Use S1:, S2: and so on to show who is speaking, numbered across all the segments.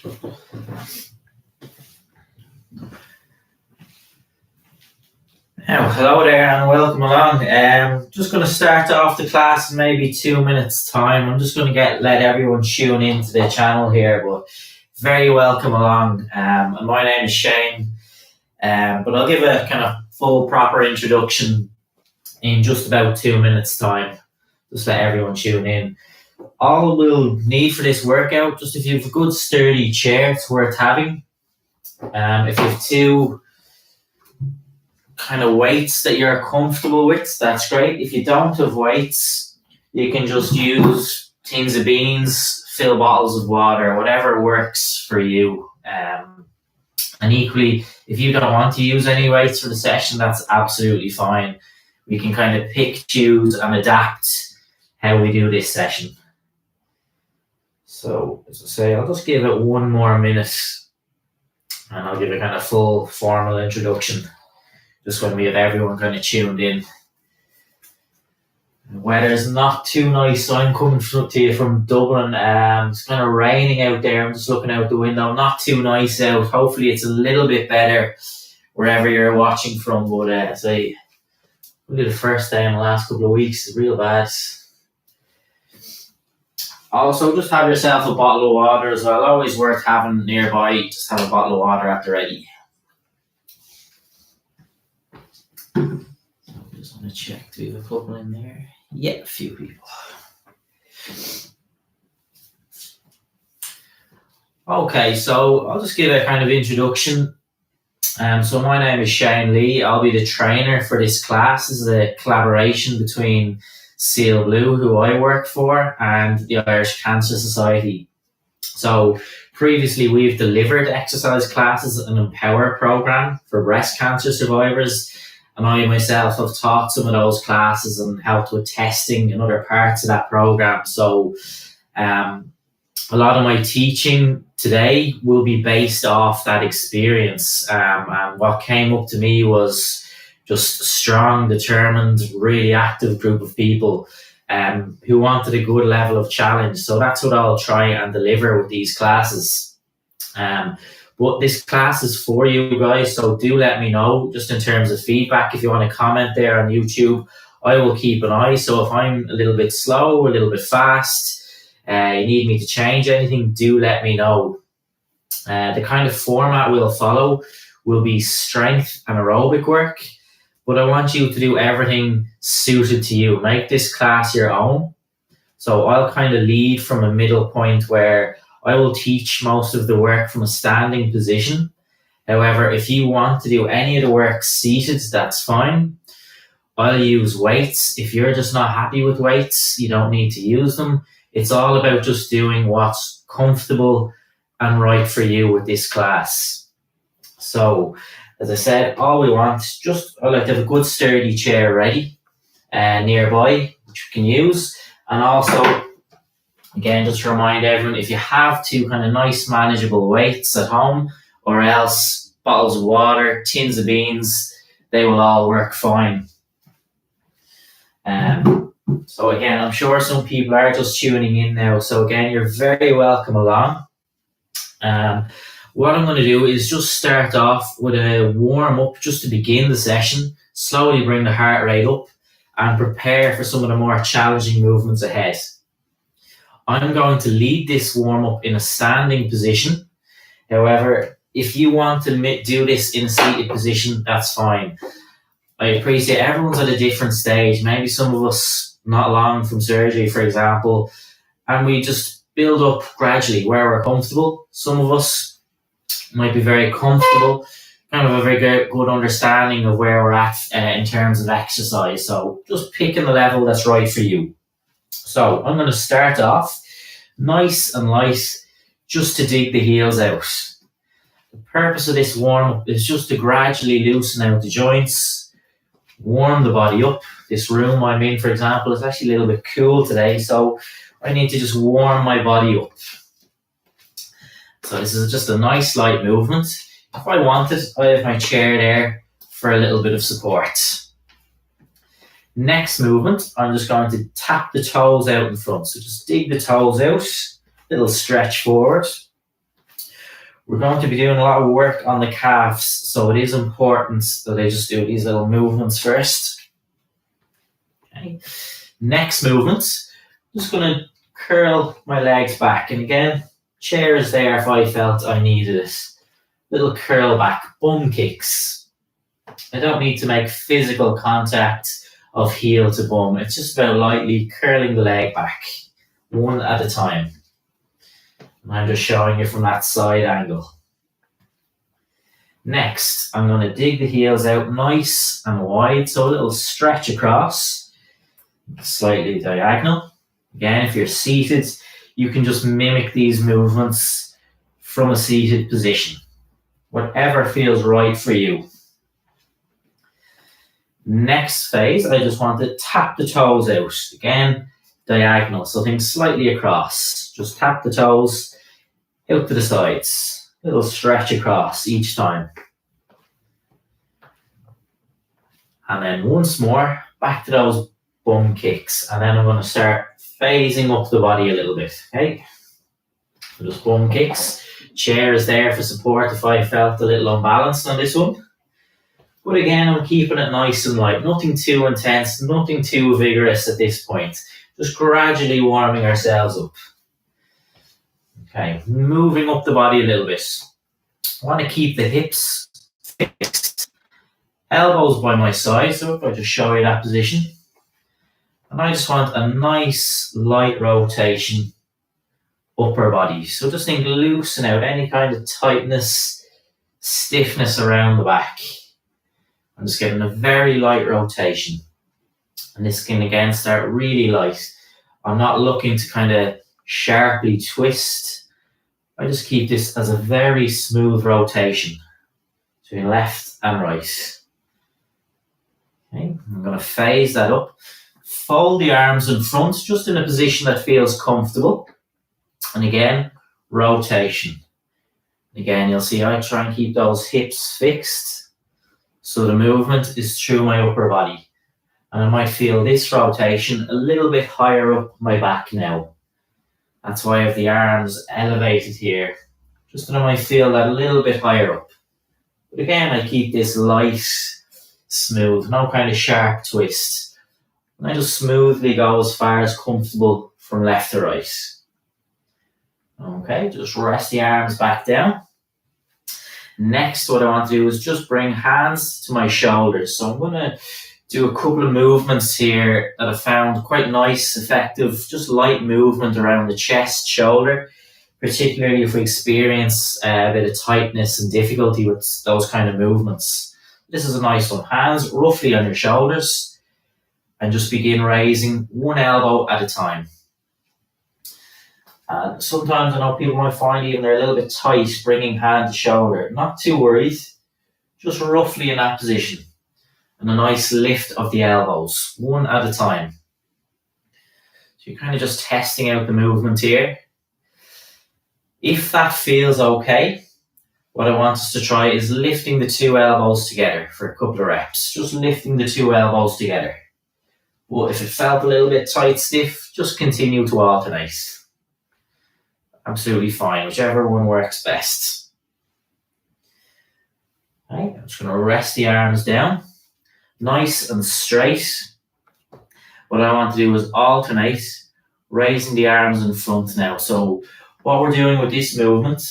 S1: Hello there and welcome along. Just going to start off the class in maybe 2 minutes time. I'm just going to let everyone tune into the channel here, but very welcome along. And my name is Shane, but I'll give a kind of full proper introduction in just about 2 minutes time. Just let everyone tune in. All we'll need for this workout, just if you have a good sturdy chair, it's worth having. If you have two kind of weights that you're comfortable with, that's great. If you don't have weights, you can just use tins of beans, fill bottles of water, whatever works for you. And equally, if you don't want to use any weights for the session, that's absolutely fine. We can kind of pick, choose and adapt how we do this session. So as I say, I'll just give it 1 more minute and I'll give a kind of full formal introduction just when we have everyone kind of tuned in. The weather's not too nice. I'm coming to you from Dublin. It's kind of raining out there. I'm just looking out the window. Not too nice out. Hopefully it's a little bit better wherever you're watching from. But as I really the first day in the last couple of weeks is real bad. Also, just have yourself a bottle of water as well. Always worth having nearby. Just have a bottle of water at the ready. Just want to check, do we have a couple in there? Yeah, a few people. Okay, so I'll just give a kind of introduction. So my name is Shane Lee. I'll be the trainer for this class. This is a collaboration between Siel, Bleu, who I work for, and the Irish Cancer Society. So previously we've delivered exercise classes and Empower program for breast cancer survivors. And I myself have taught some of those classes and helped with testing and other parts of that program. So a lot of my teaching today will be based off that experience. And what came up to me was just a strong, determined, really active group of people who wanted a good level of challenge. So that's what I'll try and deliver with these classes. But this class is for you guys, so do let me know just in terms of feedback. If you want to comment there on YouTube, I will keep an eye. So if I'm a little bit slow, a little bit fast, you need me to change anything, do let me know. The kind of format we'll follow will be strength and aerobic work, but I want you to do everything suited to you. Make this class your own. So I'll kind of lead from a middle point where I will teach most of the work from a standing position. However, if you want to do any of the work seated, that's fine. I'll use weights. If you're just not happy with weights, you don't need to use them. It's all about just doing what's comfortable and right for you with this class. So, as I said, all we want, I like to have a good sturdy chair ready nearby, which we can use. And also, again, just to remind everyone, if you have two kind of nice manageable weights at home, or else bottles of water, tins of beans, they will all work fine. So again, I'm sure some people are just tuning in now. So again, you're very welcome along. What I'm going to do is just start off with a warm up just to begin the session, slowly bring the heart rate up and prepare for some of the more challenging movements ahead. I'm going to lead this warm-up in a standing position. However, if you want to do this in a seated position, that's fine. I appreciate everyone's at a different stage. Maybe some of us not long from surgery, for example, and we just build up gradually where we're comfortable. Some of us might be very comfortable, kind of a very good understanding of where we're at in terms of exercise. So just picking the level that's right for you. So I'm going to start off nice and light, just to dig the heels out. The purpose of this warm-up is just to gradually loosen out the joints, warm the body up. This room I'm in, for example, is actually a little bit cool today, so I need to just warm my body up. So this is just a nice light movement. If I wanted, I have my chair there for a little bit of support. Next movement, I'm just going to tap the toes out in front. So just dig the toes out, little stretch forward. We're going to be doing a lot of work on the calves, so it is important that I just do these little movements first. Okay. Next movement, just going to curl my legs back, and again, chair is there if I felt I needed it. Little curl back, bum kicks. I don't need to make physical contact of heel to bum. It's just about lightly curling the leg back, one at a time. And I'm just showing you from that side angle. Next, I'm going to dig the heels out nice and wide, so a little stretch across, slightly diagonal. Again, if you're seated, you can just mimic these movements from a seated position. Whatever feels right for you. Next phase, I just want to tap the toes out. Again, diagonal, so think slightly across. Just tap the toes out to the sides. Little stretch across each time. And then once more, back to those bum kicks. And then I'm going to start phasing up the body a little bit. Okay? So just bum kicks. Chair is there for support if I felt a little unbalanced on this one. But again, I'm keeping it nice and light. Nothing too intense, nothing too vigorous at this point. Just gradually warming ourselves up. Okay, moving up the body a little bit. I want to keep the hips fixed. Elbows by my side, so if I just show you that position. And I just want a nice light rotation upper body. So just think loosen out any kind of tightness, stiffness around the back. I'm just getting a very light rotation. And this can again start really light. I'm not looking to kind of sharply twist. I just keep this as a very smooth rotation between left and right. Okay, I'm going to phase that up. Fold the arms in front, just in a position that feels comfortable. And again, rotation. Again, you'll see I try and keep those hips fixed so the movement is through my upper body. And I might feel this rotation a little bit higher up my back now. That's why I have the arms elevated here, just that I might feel that a little bit higher up. But again, I keep this light, smooth, no kind of sharp twist. And I just smoothly go as far as comfortable from left to right. Okay, just rest the arms back down. Next, what I want to do is just bring hands to my shoulders. So I'm going to do a couple of movements here that I found quite nice, effective, just light movement around the chest, shoulder, particularly if we experience a bit of tightness and difficulty with those kind of movements. This is a nice one. Hands roughly on your shoulders and just begin raising one elbow at a time. And sometimes I know people might find even they're a little bit tight, bringing hand to shoulder. Not too worried, just roughly in that position. And a nice lift of the elbows, one at a time. So you're kind of just testing out the movement here. If that feels okay, what I want us to try is lifting the two elbows together for a couple of reps. Just lifting the two elbows together. But if it felt a little bit tight, stiff, just continue to alternate. Absolutely fine, whichever one works best. Okay, I'm just going to rest the arms down. Nice and straight. What I want to do is alternate, raising the arms in front now. So what we're doing with this movement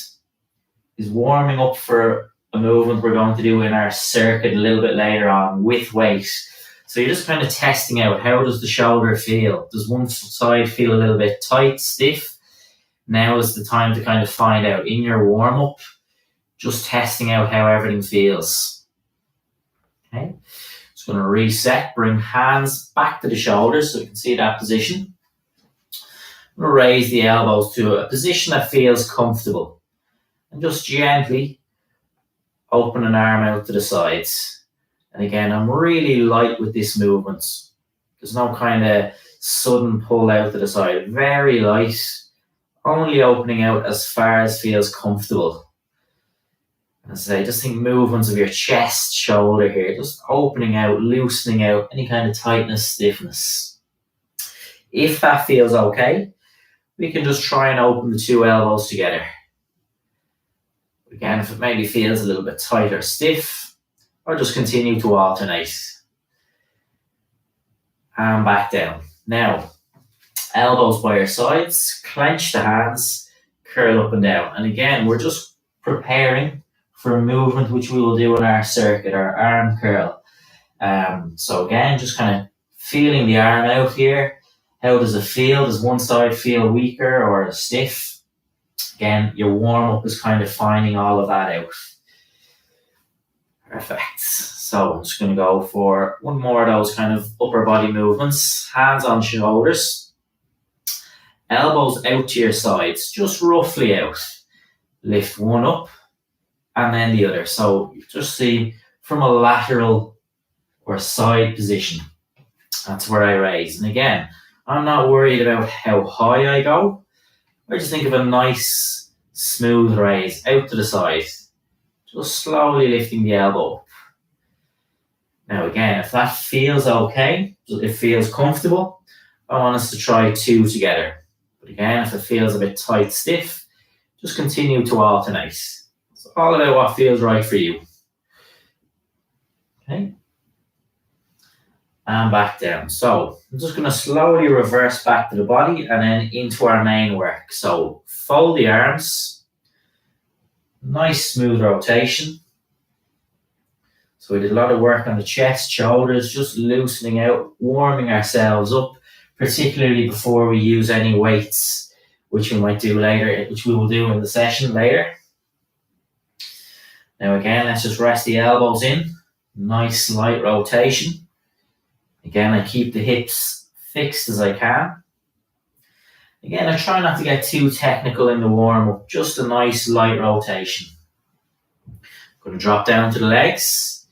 S1: is warming up for a movement we're going to do in our circuit a little bit later on with weight. So you're just kind of testing out, how does the shoulder feel? Does one side feel a little bit tight, stiff? Now is the time to kind of find out in your warm-up, just testing out how everything feels. Okay, just going to reset, bring hands back to the shoulders so you can see that position. I'm going to raise the elbows to a position that feels comfortable. And just gently open an arm out to the sides. And again, I'm really light with this movement. There's no kind of sudden pull out to the side. Very light. Only opening out as far as feels comfortable. As I say, just think movements of your chest, shoulder here, just opening out, loosening out any kind of tightness, stiffness. If that feels okay, we can just try and open the two elbows together. Again, if it maybe feels a little bit tight or stiff, or just continue to alternate. And back down. Now, elbows by your sides, clench the hands, curl up and down. And again, we're just preparing for a movement which we will do in our circuit, our arm curl. So again, just kind of feeling the arm out here. How does it feel? Does one side feel weaker or stiff? Again, your warm-up is kind of finding all of that out. Perfect. So I'm just going to go for one more of those kind of upper body movements. Hands on shoulders. Elbows out to your sides, just roughly out. Lift one up and then the other. So you just see from a lateral or side position. That's where I raise. And again, I'm not worried about how high I go. I just think of a nice smooth raise out to the side. Just slowly lifting the elbow. Now again, if that feels okay, it feels comfortable, I want us to try 2 together. But again, if it feels a bit tight, stiff, just continue to alternate. It's all about what feels right for you. Okay. And back down. So I'm just going to slowly reverse back to the body and then into our main work. So fold the arms. Nice smooth rotation. So we did a lot of work on the chest, shoulders, just loosening out, warming ourselves up, particularly before we use any weights, which we might do later, which we will do in the session later. Now again, let's just rest the elbows in. Nice light rotation. Again, I keep the hips fixed as I can. Again, I try not to get too technical in the warm-up, just a nice light rotation. Going to drop down to the legs.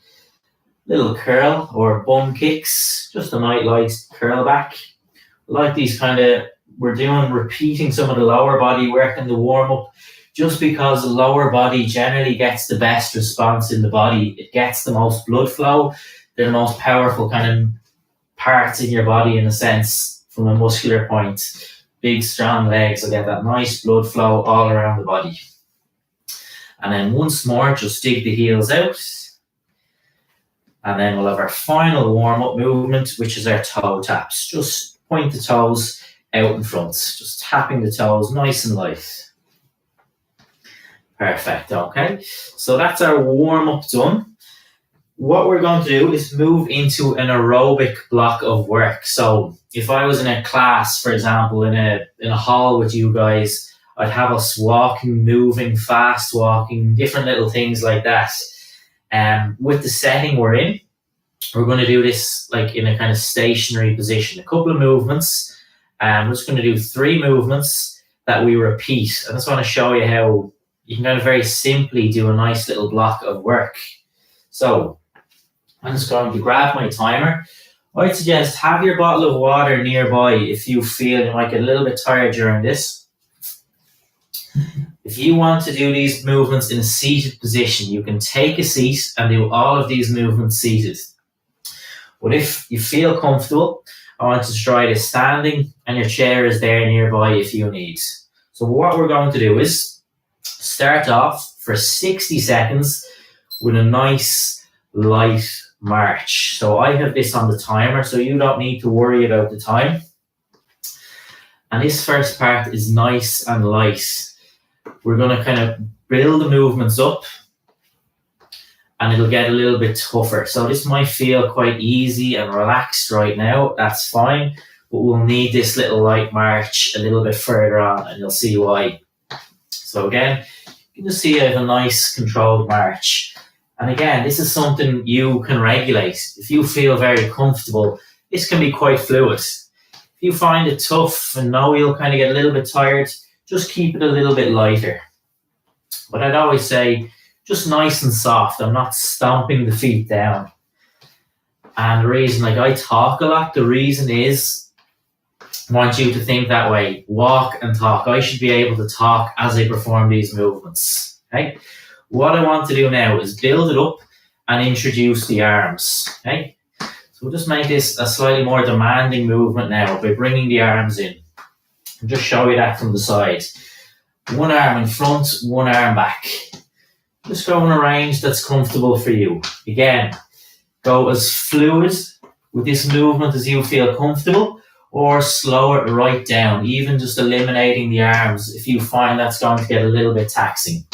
S1: Little curl or bum kicks, just a nice light curl back. I like these kind of, repeating some of the lower body work in the warm-up, just because the lower body generally gets the best response in the body. It gets the most blood flow. They're the most powerful kind of parts in your body in a sense, from a muscular point. Big strong legs will get that nice blood flow all around the body. And then once more, just dig the heels out. And then we'll have our final warm-up movement, which is our toe taps. Just point the toes out in front, just tapping the toes nice and light. Perfect, okay. So that's our warm-up done. What we're going to do is move into an aerobic block of work. So if I was in a class, for example, in a hall with you guys, I'd have us walking, moving, fast walking, different little things like that. With the setting we're in, we're going to do this like in a kind of stationary position. A couple of movements. We're just going to do 3 movements that we repeat. I just want to show you how you can kind of very simply do a nice little block of work. So I'm just going to grab my timer. I'd suggest have your bottle of water nearby if you feel you might get a little bit tired during this. If you want to do these movements in a seated position, you can take a seat and do all of these movements seated. But if you feel comfortable, I want you to try this standing, and your chair is there nearby if you need. So what we're going to do is start off for 60 seconds with a nice light march. So I have this on the timer, so you don't need to worry about the time. And this first part is nice and light. We're going to kind of build the movements up, and it'll get a little bit tougher. So this might feel quite easy and relaxed right now. That's fine. But we'll need this little light march a little bit further on, and you'll see why. So again, you can just see I have a nice controlled march. And again, this is something you can regulate. If you feel very comfortable, this can be quite fluid. If you find it tough and know you'll kind of get a little bit tired, just keep it a little bit lighter. But I'd always say, just nice and soft. I'm not stomping the feet down. And the reason, like I talk a lot, the reason is I want you to think that way. Walk and talk. I should be able to talk as I perform these movements. Okay? What I want to do now is build it up and introduce the arms. Okay? So we'll just make this a slightly more demanding movement now by bringing the arms in. I'll just show you that from the side. One arm in front, one arm back. Just go in a range that's comfortable for you. Again, go as fluid with this movement as you feel comfortable, or slow it right down, even just eliminating the arms if you find that's going to get a little bit taxing.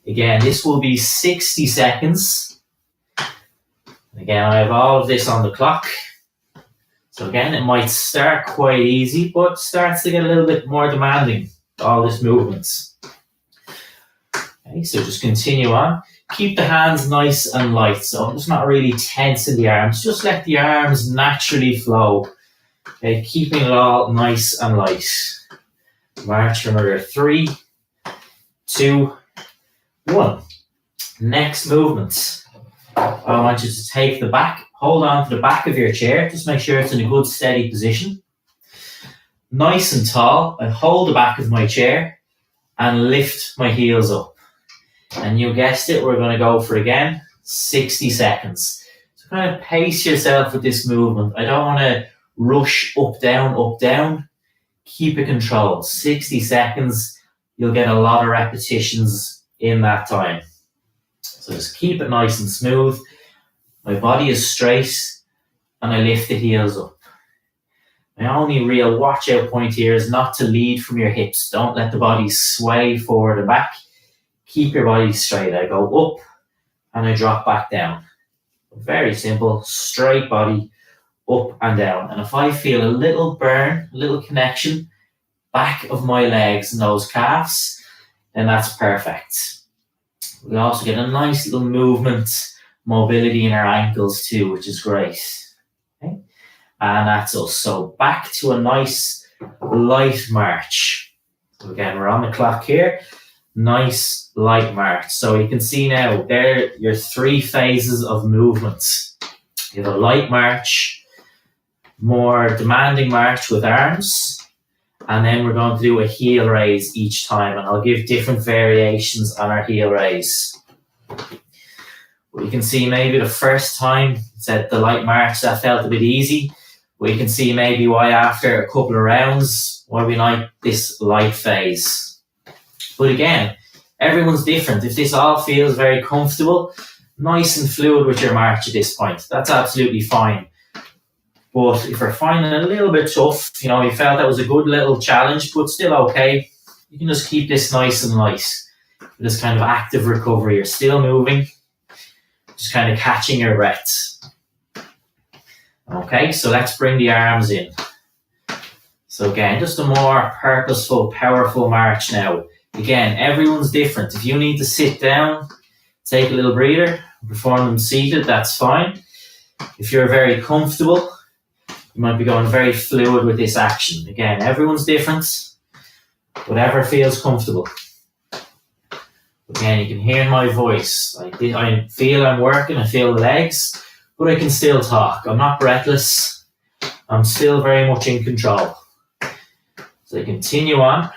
S1: Again, this will be 60 seconds. Again, I have all of this on the clock. So again, it might start quite easy, but starts to get a little bit more demanding, all this movements. Okay, so just continue on. Keep the hands nice and light, so just not really tensing the arms. Just let the arms naturally flow. Okay, keeping it all nice and light. March for another 3, 2, 1. Next movement. I want you to take the back, hold on to the back of your chair. Just make sure it's in a good steady position. Nice and tall. I hold the back of my chair and lift my heels up. And you guessed it, we're going to go for, again, 60 seconds. So kind of pace yourself with this movement. I don't want to rush up, down. Keep it controlled. 60 seconds, you'll get a lot of repetitions in that time. So just keep it nice and smooth. My body is straight, and I lift the heels up. My only real watch out point here is not to lead from your hips. Don't let the body sway forward and back. Keep your body straight. I go up and I drop back down. Very simple, straight body, up and down. And if I feel a little burn, a little connection, back of my legs and those calves, then that's perfect. We also get a nice little movement, mobility in our ankles too, which is great. Okay? And that's us. So back to a nice light march. So again, we're on the clock here. Nice light march. So you can see now, there are your 3 phases of movement. You have a light march, more demanding march with arms, and then we're going to do a heel raise each time, and I'll give different variations on our heel raise. But you can see maybe the first time, said the light march, that felt a bit easy. But you can see maybe why after a couple of rounds, why we like this light phase. But again, everyone's different. If this all feels very comfortable, nice and fluid with your march at this point, that's absolutely fine. But if you're finding it a little bit tough, you felt that was a good little challenge, but still okay, you can just keep this nice and light. This kind of active recovery. You're still moving, just kind of catching your breath. Okay, so let's bring the arms in. So again, just a more purposeful, powerful march now. Again, everyone's different. If you need to sit down, take a little breather, perform them seated, that's fine. If you're very comfortable, you might be going very fluid with this action. Again, everyone's different. Whatever feels comfortable. Again, you can hear my voice. I feel I'm working, I feel the legs, but I can still talk. I'm not breathless. I'm still very much in control. So continue on.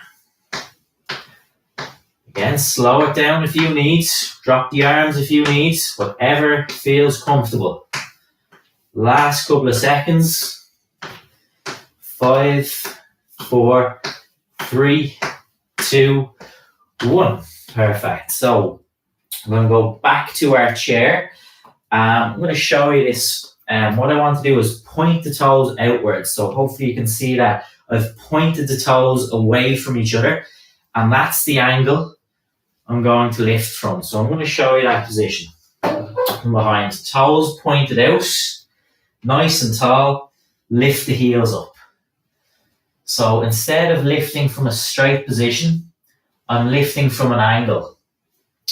S1: Again, slow it down if you need. Drop the arms if you need. Whatever feels comfortable. Last couple of seconds. 5, 4, 3, 2, 1. Perfect. So I'm going to go back to our chair. I'm going to show you this. What I want to do is point the toes outwards. So hopefully you can see that I've pointed the toes away from each other. And that's the angle I'm going to lift from. So I'm going to show you that position. From behind. Toes pointed out. Nice and tall. Lift the heels up. So instead of lifting from a straight position, I'm lifting from an angle.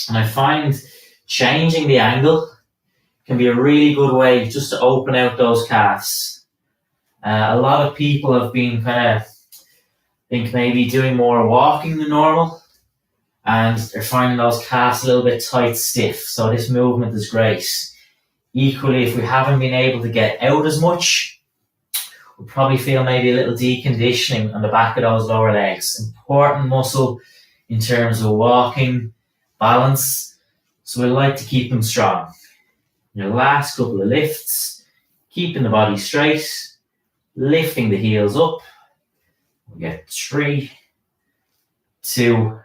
S1: And I find changing the angle can be a really good way just to open out those calves. A lot of people have been maybe doing more walking than normal, and they're finding those calves a little bit tight, stiff. So this movement is great. Equally, if we haven't been able to get out as much, we'll probably feel maybe a little deconditioning on the back of those lower legs. Important muscle in terms of walking, balance. So we like to keep them strong. Your last couple of lifts, keeping the body straight, lifting the heels up. We get 3, 2,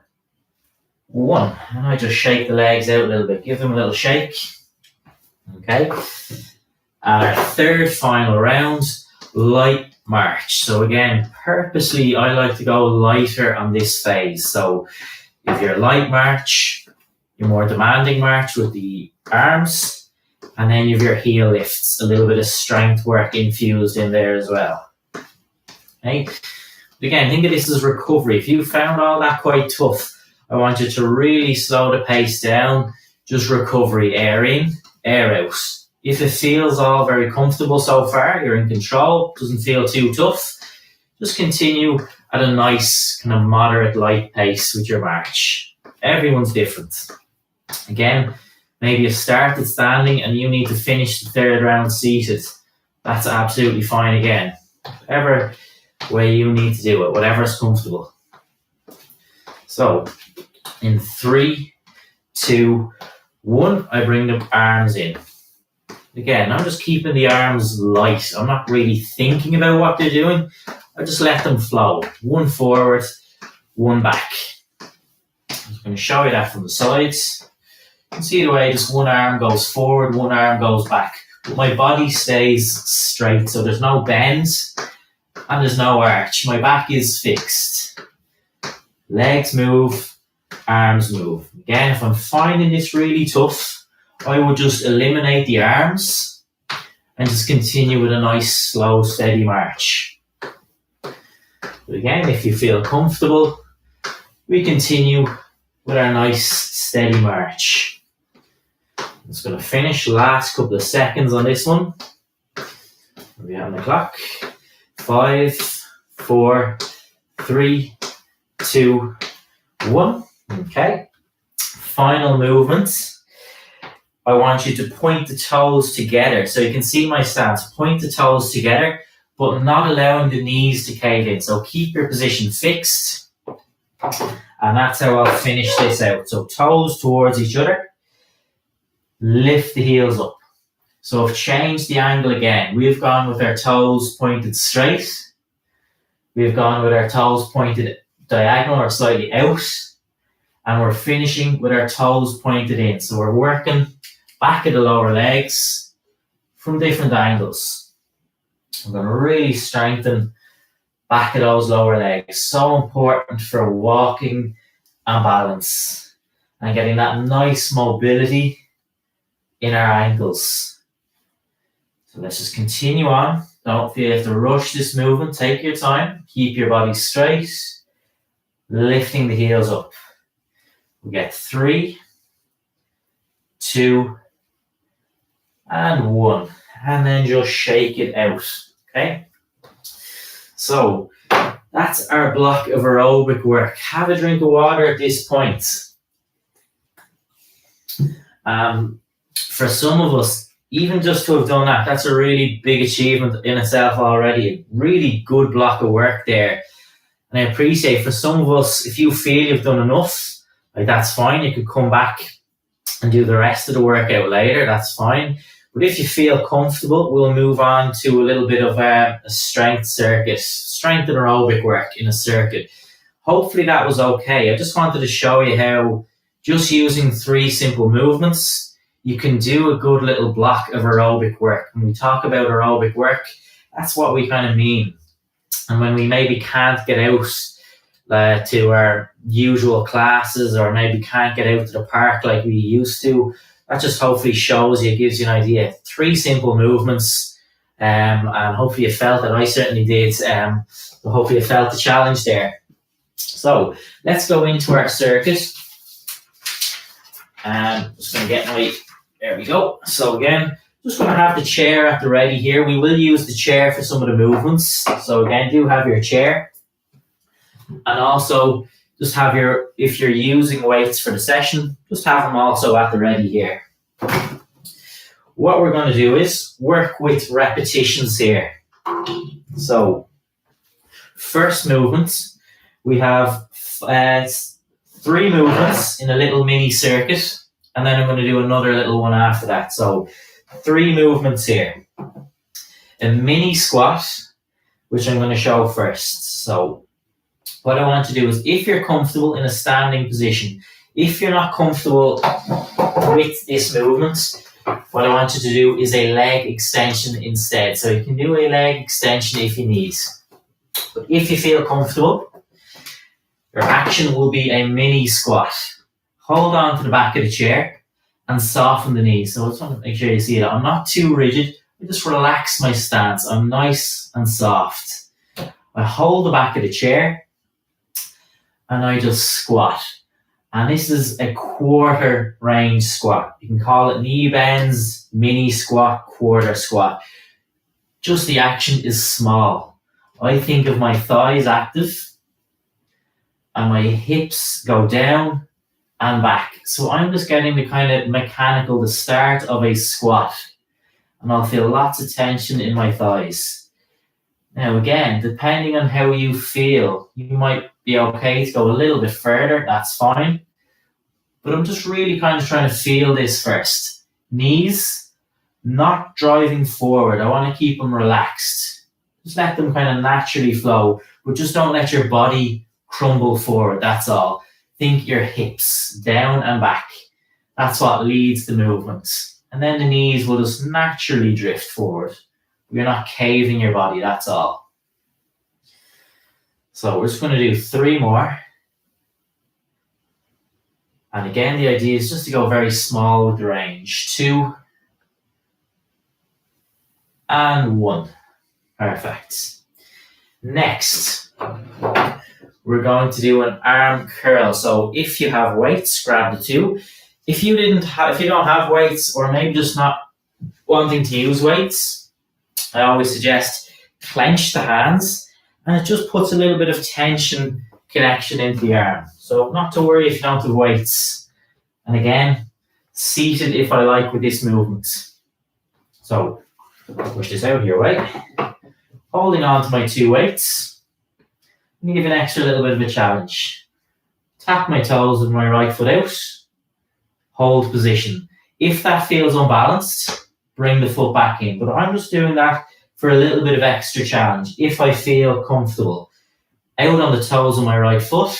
S1: 1. And I just shake the legs out a little bit, give them a little shake. Okay. And our third final round, light march. So again, purposely I like to go lighter on this phase. So if you're light march, your more demanding march with the arms, and then you have your heel lifts, a little bit of strength work infused in there as well. Okay. Again, think of this as recovery. If you found all that quite tough, I want you to really slow the pace down. Just recovery, air in, air out. If it feels all very comfortable so far, you're in control, doesn't feel too tough, just continue at a nice kind of moderate light pace with your march. Everyone's different. Again, maybe you started standing and you need to finish the third round seated. That's absolutely fine again. Whatever way you need to do it, whatever's comfortable. So, in 3, 2, 1, I bring the arms in. Again, I'm just keeping the arms light. I'm not really thinking about what they're doing. I just let them flow. 1 forward, 1 back. I'm just going to show you that from the sides. You can see the way just one arm goes forward, one arm goes back. But my body stays straight, so there's no bend and there's no arch. My back is fixed. Legs move, arms move. Again, if I'm finding this really tough, I would just eliminate the arms and just continue with a nice, slow, steady march. But again, if you feel comfortable, we continue with our nice, steady march. I'm just going to finish last couple of seconds on this one. Where are we on the clock? 5, 4, 3, 2, 1. Okay. Final movements. I want you to point the toes together. So you can see my stance. Point the toes together, but not allowing the knees to cave in. So keep your position fixed. And that's how I'll finish this out. So toes towards each other. Lift the heels up. So I've changed the angle again. We've gone with our toes pointed straight. We've gone with our toes pointed diagonal or slightly out. And we're finishing with our toes pointed in. So we're working back of the lower legs from different angles. I'm going to really strengthen back of those lower legs. So important for walking and balance. And getting that nice mobility in our ankles. So let's just continue on. Don't feel you have to rush this movement. Take your time. Keep your body straight. Lifting the heels up. We get 3, 2, and 1. And then just shake it out. Okay? So that's our block of aerobic work. Have a drink of water at this point. For some of us, even just to have done that, that's a really big achievement in itself already. A really good block of work there. And I appreciate for some of us, if you feel you've done enough, like that's fine. You could come back and do the rest of the workout later. That's fine. But if you feel comfortable, we'll move on to a little bit of a strength circuit, strength and aerobic work in a circuit. Hopefully that was okay. I just wanted to show you how just using 3 simple movements, you can do a good little block of aerobic work. When we talk about aerobic work, that's what we kind of mean. And when we maybe can't get out to our usual classes, or maybe can't get out to the park like we used to, that just hopefully shows you, gives you an idea. 3 simple movements, and hopefully you felt it. I certainly did. But hopefully you felt the challenge there. So let's go into our circuit. Just going to get my, there we go. So again, just going to have the chair at the ready here. We will use the chair for some of the movements. So again, do have your chair. And also just have your, if you're using weights for the session, just have them also at the ready here. What we're going to do is work with repetitions here. So first movement, we have 3 movements in a little mini circuit, and then I'm going to do another little one after that. So 3 movements here. A mini squat, which I'm going to show first. So what I want to do is, if you're comfortable in a standing position, If you're not comfortable with this movement, what I want you to do is a leg extension instead. So you can do a leg extension if you need. But if you feel comfortable, your action will be a mini squat. Hold on to the back of the chair and soften the knees. So I just want to make sure you see it. I'm not too rigid. I just relax my stance. I'm nice and soft. I hold the back of the chair and I just squat. And this is a quarter range squat. You can call it knee bends, mini squat, quarter squat. Just the action is small. I think of my thighs active and my hips go down and back. So I'm just getting the kind of mechanical, the start of a squat. And I'll feel lots of tension in my thighs. Now again, depending on how you feel, you might be okay to go a little bit further, that's fine. But I'm just really kind of trying to feel this first. Knees, not driving forward. I want to keep them relaxed. Just let them kind of naturally flow, but just don't let your body crumble forward, that's all. Think your hips down and back. That's what leads the movement. And then the knees will just naturally drift forward. You're not caving your body, that's all. So we're just going to do 3 more. And again, the idea is just to go very small with the range. 2 and 1. Perfect. Next, we're going to do an arm curl. So if you have weights, grab the 2. If you don't have weights, or maybe just not wanting to use weights, I always suggest clench the hands, and it just puts a little bit of tension connection into the arm. So not to worry if you don't have weights. And again, seated if I like with this movement. So push this out your way. Holding on to my 2 weights. Let me give an extra little bit of a challenge. Tap my toes with my right foot out. Hold position. If that feels unbalanced, bring the foot back in. But I'm just doing that for a little bit of extra challenge. If I feel comfortable. Out on the toes of my right foot.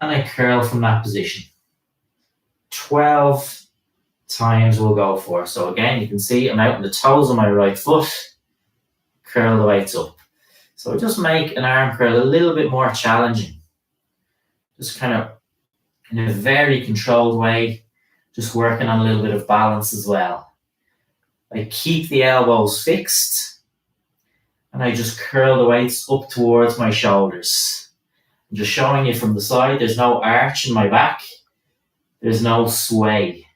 S1: And I curl from that position. 12 times we'll go for. So again, you can see I'm out on the toes of my right foot. Curl the weights up. So just make an arm curl a little bit more challenging. Just kind of in a very controlled way, just working on a little bit of balance as well. I keep the elbows fixed and I just curl the weights up towards my shoulders. I'm just showing you from the side, there's no arch in my back, there's no sway.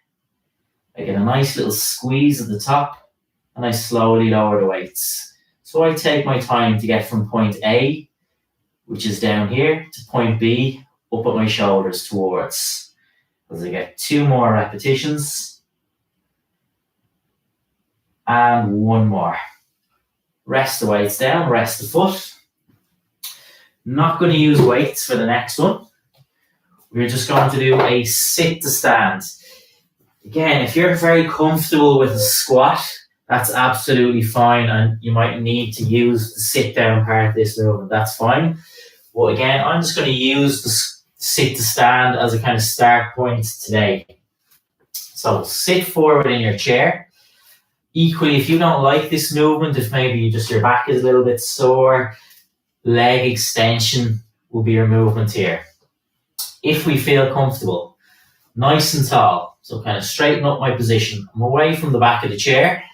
S1: I get a nice little squeeze at the top and I slowly lower the weights. So I take my time to get from point A, which is down here, to point B, up at my shoulders towards. As I get 2 more repetitions. And 1 more. Rest the weights down, rest the foot. Not going to use weights for the next one. We're just going to do a sit to stand. Again, if you're very comfortable with a squat, that's absolutely fine, and you might need to use the sit down part of this movement, that's fine. But again, I'm just going to use the sit to stand as a kind of start point today. So sit forward in your chair. Equally, if you don't like this movement, if maybe just your back is a little bit sore, leg extension will be your movement here. If we feel comfortable, nice and tall, so kind of straighten up my position. I'm away from the back of the chair.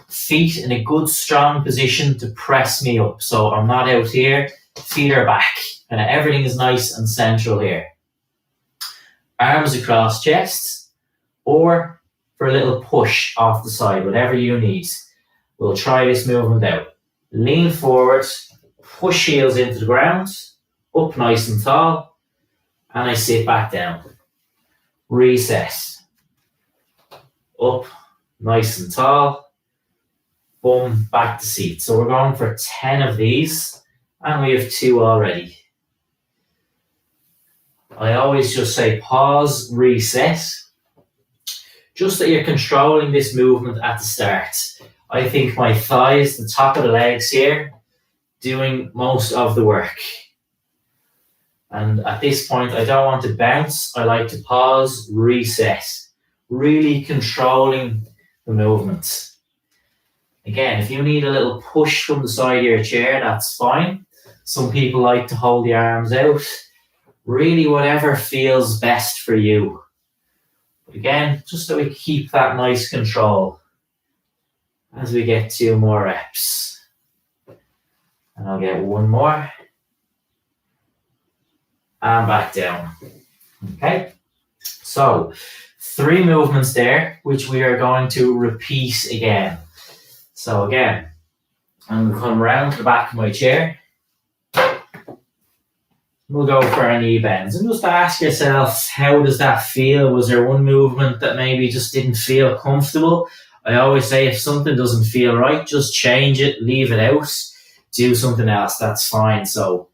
S1: Feet in a good strong position to press me up. So I'm not out here, feet are back. And everything is nice and central here. Arms across chest, or for a little push off the side, whatever you need. We'll try this movement out. Lean forward, push heels into the ground, up nice and tall, and I sit back down. Reset. Up, nice and tall, boom, back to seat. So we're going for 10 of these, and we have 2 already. I always just say pause, reset. Just that you're controlling this movement at the start. I think my thighs, the top of the legs here, doing most of the work. And at this point, I don't want to bounce. I like to pause, reset, really controlling the movement. Again, if you need a little push from the side of your chair, that's fine. Some people like to hold the arms out. Really, whatever feels best for you. But again, just so we keep that nice control as we get 2 more reps. And I'll get 1 more. And back down. Okay, so 3 movements there, which we are going to repeat again. So again, I'm going to come around to the back of my chair. We'll go for our knee bends and just ask yourself, how does that feel? Was there one movement that maybe just didn't feel comfortable? I always say if something doesn't feel right, just change it, leave it out, do something else, that's fine. So,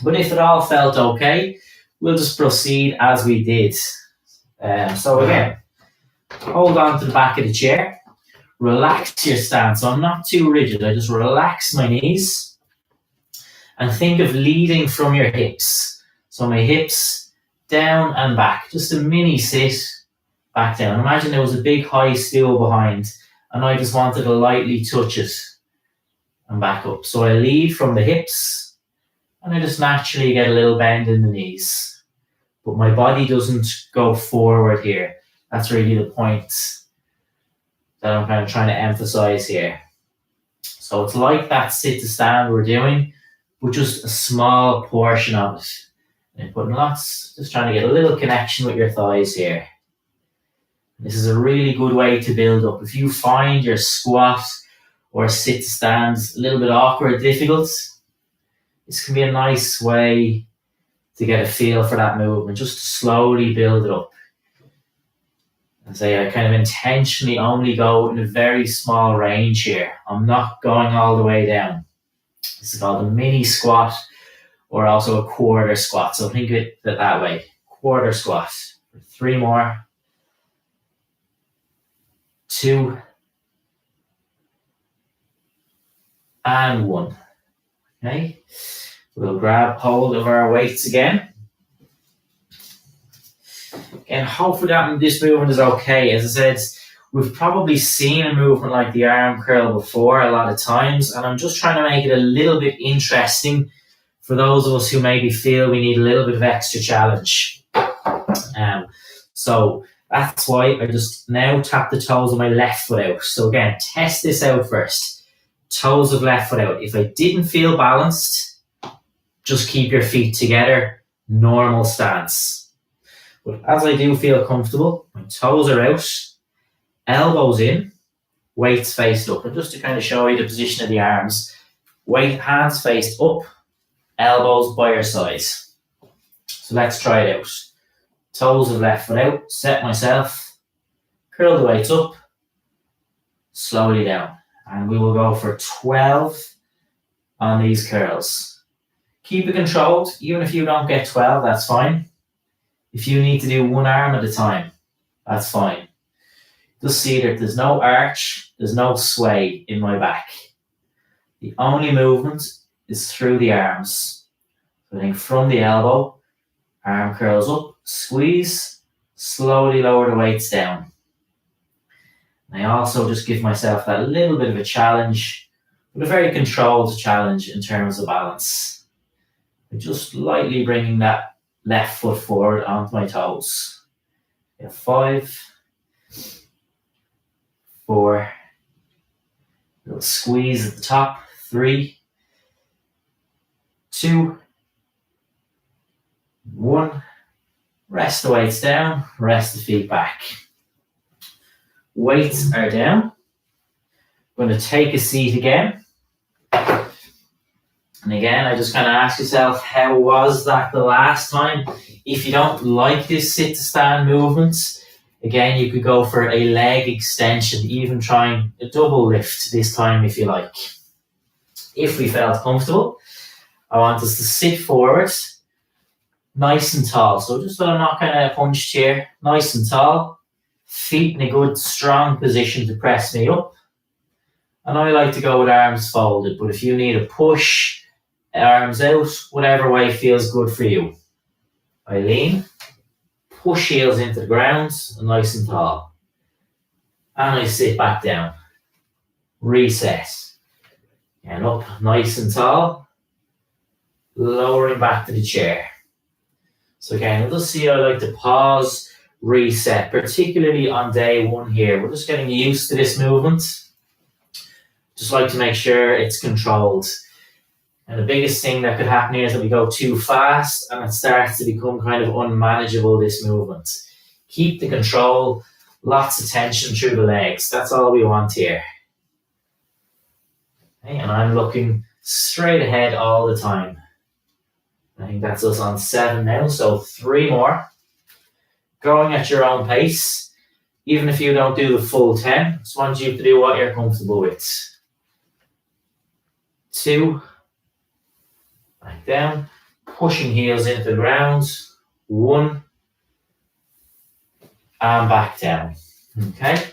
S1: but if it all felt okay, we'll just proceed as we did. So again, hold on to the back of the chair, relax your stance. So I'm not too rigid, I just relax my knees. And think of leading from your hips. So my hips down and back. Just a mini sit back down. Imagine there was a big high stool behind and I just wanted to lightly touch it and back up. So I lead from the hips and I just naturally get a little bend in the knees. But my body doesn't go forward here. That's really the point that I'm kind of trying to emphasize here. So it's like that sit to stand we're doing, but just a small portion of it. And putting lots, just trying to get a little connection with your thighs here. This is a really good way to build up. If you find your squat or sit to stand a little bit awkward, difficult, this can be a nice way to get a feel for that movement, just to slowly build it up. And say I kind of intentionally only go in a very small range here. I'm not going all the way down. This is called a mini squat or also a quarter squat. So think of it that way. Quarter squat. 3 more. 2. And 1. Okay. We'll grab hold of our weights again. And hopefully this movement is okay. As I said, we've probably seen a movement like the arm curl before a lot of times, and I'm just trying to make it a little bit interesting for those of us who maybe feel we need a little bit of extra challenge. So that's why I just now tap the toes of my left foot out. So again, test this out first. Toes of left foot out. If I didn't feel balanced, just keep your feet together, normal stance. But as I do feel comfortable, my toes are out, elbows in, weights faced up. And just to kind of show you the position of the arms, hands faced up, elbows by your sides. So let's try it out. Toes of left foot out, set myself, curl the weights up, slowly down. And we will go for 12 on these curls. Keep it controlled. Even if you don't get 12, that's fine. If you need to do 1 arm at a time, that's fine. Just see that there's no arch, there's no sway in my back. The only movement is through the arms. So I think from the elbow, arm curls up, squeeze, slowly lower the weights down. And I also just give myself that little bit of a challenge, but a very controlled challenge in terms of balance. Just lightly bringing that left foot forward onto my toes. 5, 4, little squeeze at the top. 3, 2, 1. Rest the weights down, rest the feet back. Weights are down. I'm going to take a seat again. And again, I just kind of ask yourself, how was that the last time? If you don't like this sit to stand movement, again, you could go for a leg extension, even trying a double lift this time if you like. If we felt comfortable, I want us to sit forward, nice and tall. So just so I'm not kind of punched here, nice and tall, feet in a good strong position to press me up. And I like to go with arms folded, but if you need a push, arms out, whatever way feels good for you. I lean, push heels into the ground, nice and tall. And I sit back down. Reset. And up, nice and tall. Lowering back to the chair. So again, you'll just see I like to pause, reset, particularly on day one here. We're just getting used to this movement. Just like to make sure it's controlled. And the biggest thing that could happen here is that we go too fast and it starts to become kind of unmanageable, this movement. Keep the control, lots of tension through the legs. That's all we want here. Okay, and I'm looking straight ahead all the time. I think that's us on 7 now, so 3 more. Going at your own pace. Even if you don't do the full 10, just want you to do what you're comfortable with. 2. Back down. Pushing heels into the ground. 1. And back down. Okay.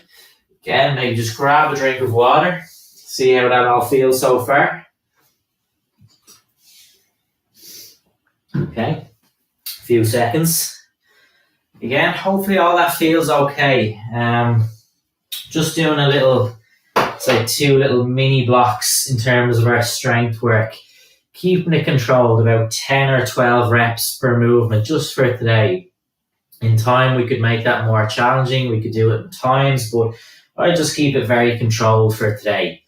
S1: Again, maybe just grab a drink of water. See how that all feels so far. Okay, a few seconds. Again, hopefully all that feels okay. Just doing a little, say 2 little mini blocks in terms of our strength work. Keeping it controlled, about 10 or 12 reps per movement just for today. In time, we could make that more challenging. We could do it in times, but I just keep it very controlled for today.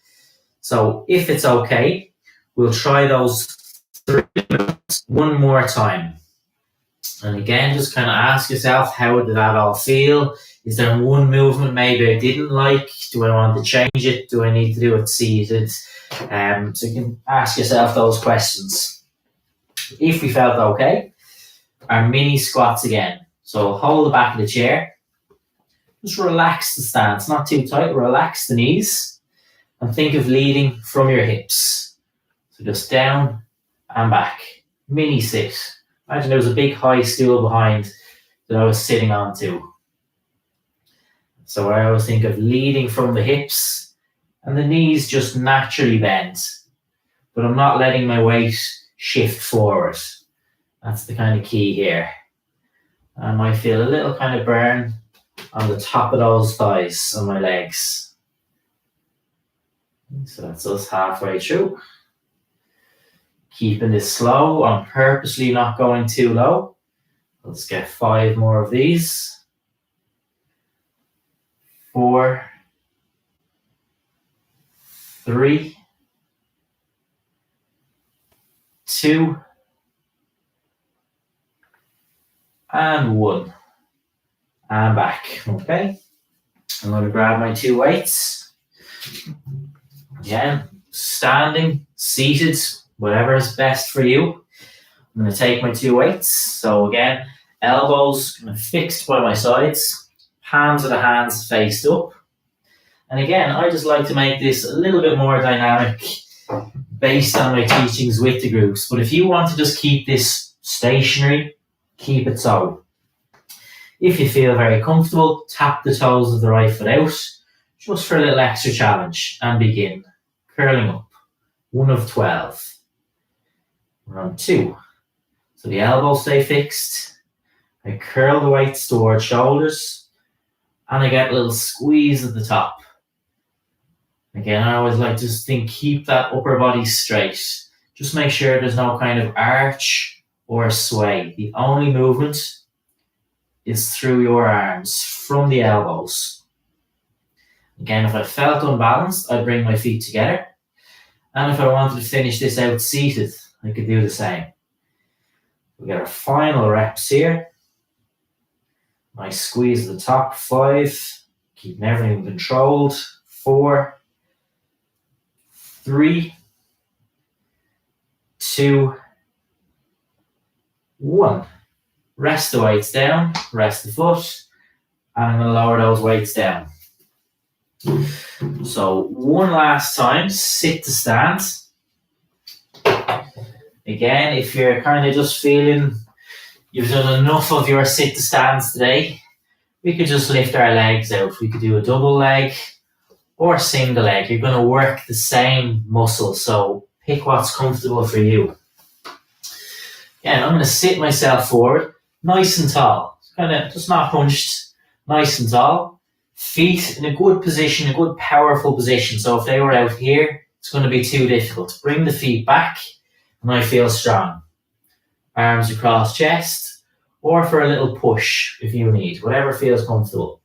S1: So if it's okay, we'll try those 3 minutes 1 more time. And again, just kind of ask yourself, how did that all feel? Is there one movement maybe I didn't like? Do I want to change it? Do I need to do it seated? So you can ask yourself those questions. If we felt okay, our mini squats again. So hold the back of the chair. Just relax the stance, not too tight. Relax the knees. And think of leading from your hips. So just down and back. Mini sit. Imagine there was a big high stool behind that I was sitting on too. So I always think of leading from the hips and the knees just naturally bend. But I'm not letting my weight shift forward. That's the kind of key here. I might feel a little kind of burn on the top of those thighs on my legs. So that's us halfway through. Keeping this slow. I'm purposely not going too low. Let's get 5 more of these. 4, 3, 2, and 1. And back. Okay. I'm going to grab my 2 weights. Again, standing, seated, whatever is best for you. I'm going to take my 2 weights. So again, elbows kind of fixed by my sides, palms of the hands faced up. And again, I just like to make this a little bit more dynamic based on my teachings with the groups. But if you want to just keep this stationary, keep it so. If you feel very comfortable, tap the toes of the right foot out, just for a little extra challenge, and begin. Curling up. 1 of 12. We're on 2. So the elbows stay fixed. I curl the weights towards shoulders, and I get a little squeeze at the top. Again, I always like to think, keep that upper body straight. Just make sure there's no kind of arch or sway. The only movement is through your arms, from the elbows. Again, if I felt unbalanced, I'd bring my feet together. And if I wanted to finish this out seated, I could do the same. We get our final reps here. Nice squeeze at the top. 5. Keeping everything controlled. 4, 3, 2, 1. Rest the weights down, rest the foot, and I'm going to lower those weights down. So 1 last time, sit to stand. Again, if you're kind of just feeling you've done enough of your sit to stands today, we could just lift our legs out. We could do a double leg or single leg. You're going to work the same muscle, so pick what's comfortable for you. Again, I'm going to sit myself forward, nice and tall. Kind of just not hunched, nice and tall. Feet in a good position, a good powerful position. So if they were out here, it's going to be too difficult. Bring the feet back and I feel strong. Arms across chest, or for a little push if you need, whatever feels comfortable.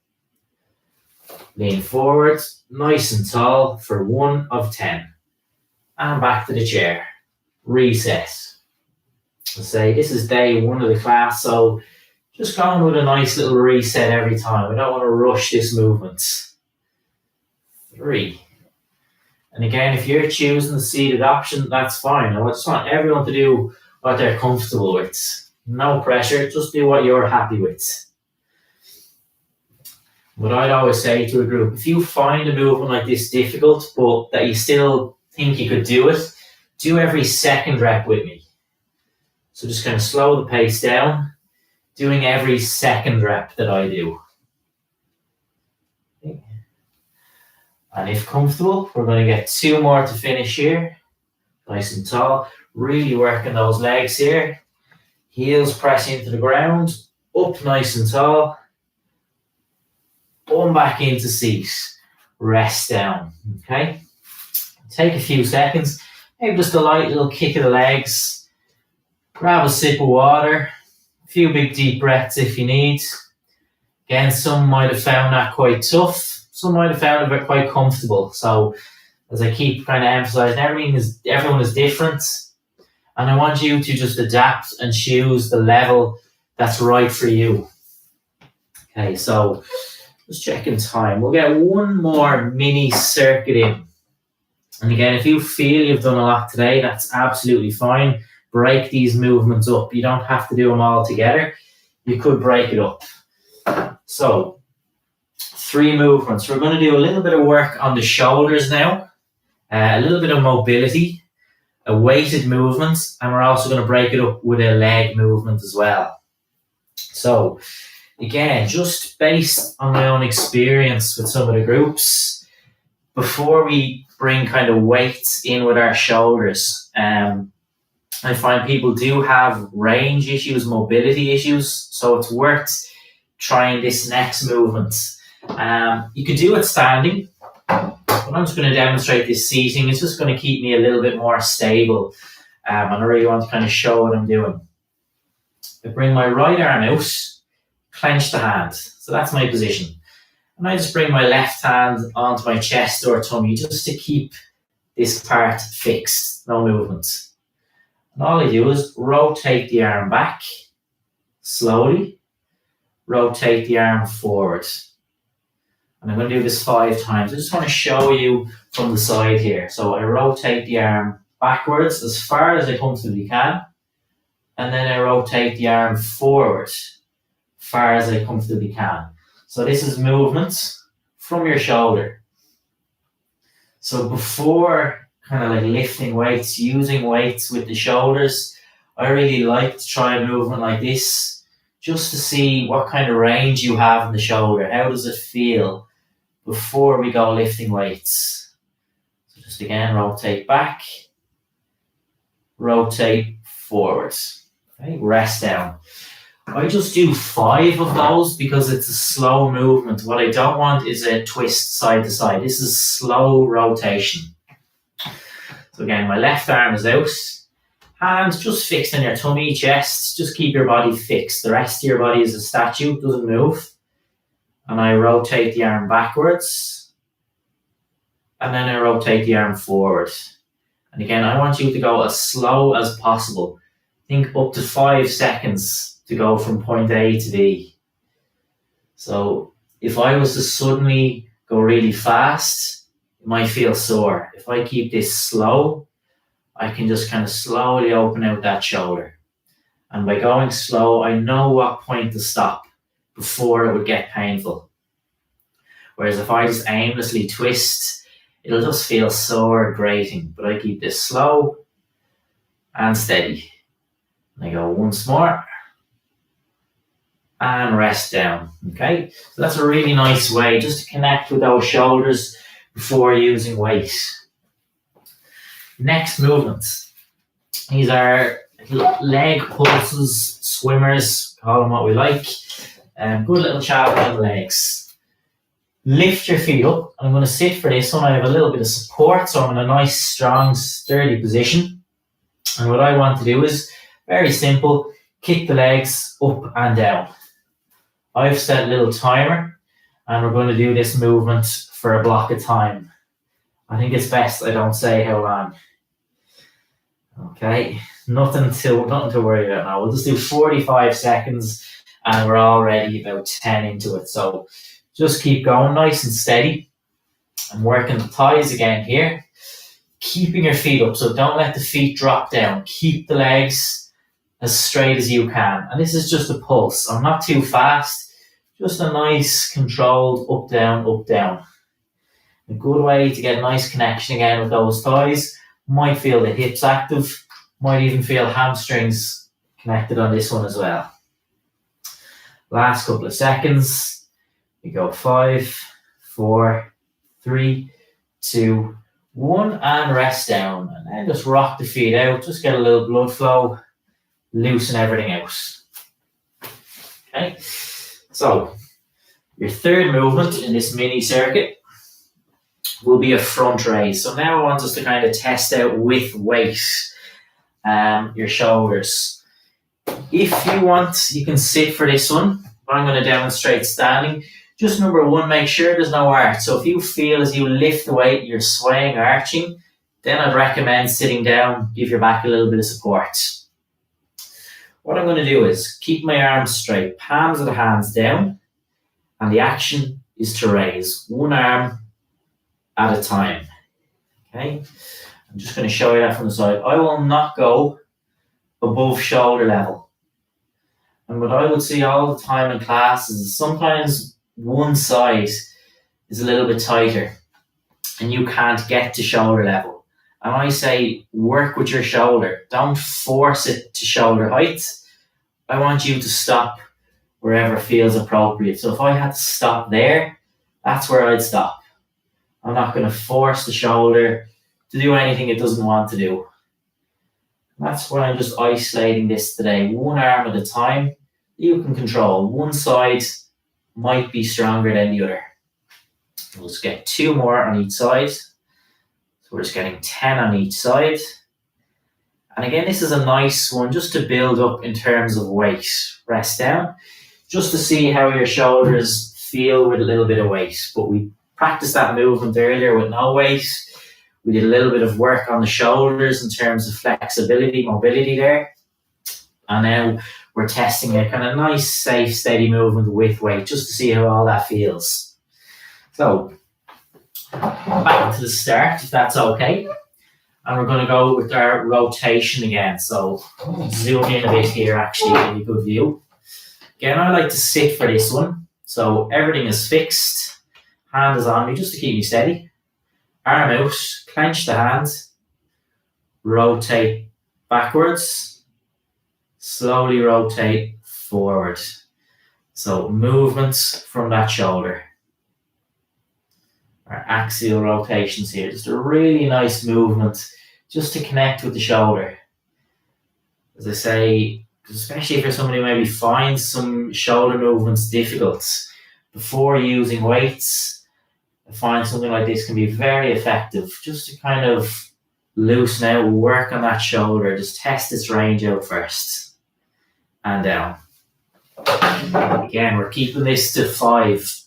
S1: Lean forward, nice and tall for 1 of 10. And back to the chair. Reset. I'll say this is day 1 of the class, so just going with a nice little reset every time. We don't want to rush this movement. 3. And again, if you're choosing the seated option, that's fine. I just want everyone to do what they're comfortable with. No pressure, just do what you're happy with. What I'd always say to a group, if you find a movement like this difficult, but that you still think you could do it, do every second rep with me. So just kind of slow the pace down, doing every second rep that I do. Okay. And if comfortable, we're going to get 2 more to finish here. Nice and tall. Really working those legs here. Heels pressing into the ground. Up nice and tall. Bum back into seat. Rest down. Okay. Take a few seconds. Maybe just a light little kick of the legs. Grab a sip of water. A few big deep breaths if you need. Again, some might have found that quite tough. Some might have found it quite comfortable. So as I keep kind of emphasizing, everyone is different. And I want you to just adapt and choose the level that's right for you. Okay, so just checking time. We'll get 1 more mini circuit in. And again, if you feel you've done a lot today, that's absolutely fine. Break these movements up. You don't have to do them all together. You could break it up. So, 3 movements. We're going to do a little bit of work on the shoulders now. A little bit of mobility, a weighted movement, and we're also going to break it up with a leg movement as well. So, again, just based on my own experience with some of the groups, before we bring kind of weights in with our shoulders, I find people do have range issues, mobility issues, so it's worth trying this next movement. You could do it standing, but I'm just going to demonstrate this seating. It's just going to keep me a little bit more stable, and I really want to kind of show what I'm doing. I bring my right arm out, clench the hand, so that's my position. And I just bring my left hand onto my chest or tummy just to keep this part fixed, no movement. And all I do is rotate the arm back, slowly, rotate the arm forward. And I'm going to do this 5 times. I just want to show you from the side here. So I rotate the arm backwards as far as I comfortably can. And then I rotate the arm forward as far as I comfortably can. So this is movement from your shoulder. So before kind of like lifting weights, using weights with the shoulders, I really like to try a movement like this just to see what kind of range you have in the shoulder. How does it feel before we go lifting weights? So just again, rotate back, rotate forwards. Okay, rest down. I just do 5 of those because it's a slow movement. What I don't want is a twist side to side. This is slow rotation. So again, my left arm is out. Hands just fixed in your tummy, chest. Just keep your body fixed. The rest of your body is a statue, doesn't move. And I rotate the arm backwards. And then I rotate the arm forward. And again, I want you to go as slow as possible. Think up to 5 seconds to go from point A to B. So if I was to suddenly go really fast, it might feel sore. If I keep this slow, I can just kind of slowly open out that shoulder. And by going slow, I know what point to stop before it would get painful. Whereas if I just aimlessly twist, it'll just feel sore, grating. But I keep this slow and steady. And I go once more. And rest down. Okay, so that's a really nice way just to connect with those shoulders before using weight. Next movements. These are leg pulses, swimmers, call them what we like. Good little chat around the legs. Lift your feet up. I'm going to sit for this one. I have a little bit of support, so I'm in a nice, strong, sturdy position. And what I want to do is, very simple, kick the legs up and down. I've set a little timer, and we're going to do this movement for a block of time. I think it's best I don't say how long. Okay, nothing to worry about now. We'll just do 45 seconds, and we're already about 10 into it. So just keep going nice and steady. I'm working the thighs again here. Keeping your feet up, so don't let the feet drop down. Keep the legs as straight as you can. And this is just a pulse. I'm not too fast. Just a nice controlled up, down, up, down. A good way to get a nice connection again with those thighs. Might feel the hips active. Might even feel hamstrings connected on this one as well. Last couple of seconds. We go 5, 4, 3, 2, 1, and rest down. And then just rock the feet out. Just get a little blood flow. Loosen everything out. Okay. So, your third movement in this mini circuit will be a front raise. So now I want us to kind of test out with weight your shoulders. If you want, you can sit for this one. I'm going to demonstrate standing. Just number one, make sure there's no arch. So if you feel as you lift the weight, you're swaying or arching, then I'd recommend sitting down, give your back a little bit of support. What I'm going to do is keep my arms straight, palms of the hands down, and the action is to raise one arm at a time. Okay, I'm just going to show you that from the side. I will not go above shoulder level. And what I would see all the time in classes is sometimes one side is a little bit tighter and you can't get to shoulder level. And I say, work with your shoulder. Don't force it to shoulder height. I want you to stop wherever feels appropriate. So if I had to stop there, that's where I'd stop. I'm not going to force the shoulder to do anything it doesn't want to do. That's why I'm just isolating this today. One arm at a time. You can control. One side might be stronger than the other. We'll just get 2 more on each side. So we're just getting 10 on each side. And again, this is a nice one just to build up in terms of weight. Rest down. Just to see how your shoulders feel with a little bit of weight. But we practiced that movement earlier with no weight. We did a little bit of work on the shoulders in terms of flexibility, mobility there. And now we're testing a kind of nice, safe, steady movement with weight just to see how all that feels. So, back to the start, if that's okay. And we're going to go with our rotation again. So, zoom in a bit here, actually, give you a good view. Again, I like to sit for this one. So, everything is fixed. Hand is on me just to keep me steady. Arm out, clench the hand. Rotate backwards. Slowly rotate forward. So movements from that shoulder. Our axial rotations here. Just a really nice movement just to connect with the shoulder. As I say, especially for somebody who maybe finds some shoulder movements difficult, before using weights, I find something like this can be very effective just to kind of loosen out, work on that shoulder, just test its range out first. And down. Again, we're keeping this to 5.